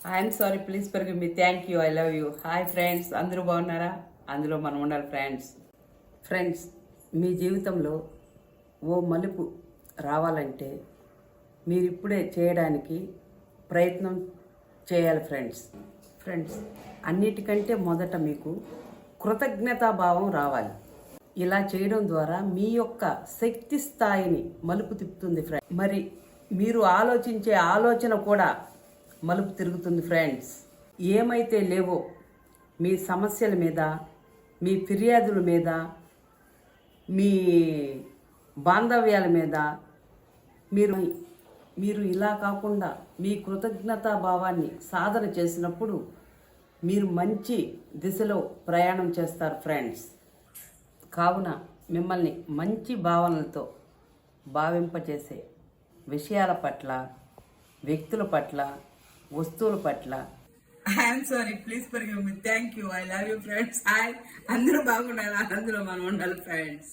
I'm sorry, please forgive me. Thank you, I love you. Hi friends, అందరూ బాగున్నారా? అందులో మనం ఉండాలి ఫ్రెండ్స్. మీ జీవితంలో ఓ మలుపు రావాలంటే మీరు ఇప్పుడే చేయడానికి ప్రయత్నం చేయాలి ఫ్రెండ్స్. అన్నిటికంటే మొదట మీకు కృతజ్ఞతాభావం రావాలి. ఇలా చేయడం ద్వారా మీ యొక్క శక్తి స్థాయిని మలుపు తిప్పుతుంది ఫ్రెండ్స్. మరి మీరు ఆలోచించే ఆలోచన కూడా మలుపు తిరుగుతుంది ఫ్రెండ్స్. ఏమైతే లేవో మీ సమస్యల మీద, మీ ఫిర్యాదుల మీద, మీ బాంధవ్యాల మీద మీరు ఇలా కాకుండా మీ కృతజ్ఞతా భావాన్ని సాధన చేసినప్పుడు మీరు మంచి దిశలో ప్రయాణం చేస్తారు ఫ్రెండ్స్. కావున మిమ్మల్ని మంచి భావనలతో భావింపచేసే విషయాల పట్ల, వ్యక్తుల పట్ల, వస్తువుల పట్ల I'm sorry, please forgive me. Thank you, I love you friends. Hi, అందరూ బాగుండాలి, అందులో మనం ఉండాలి ఫ్రెండ్స్.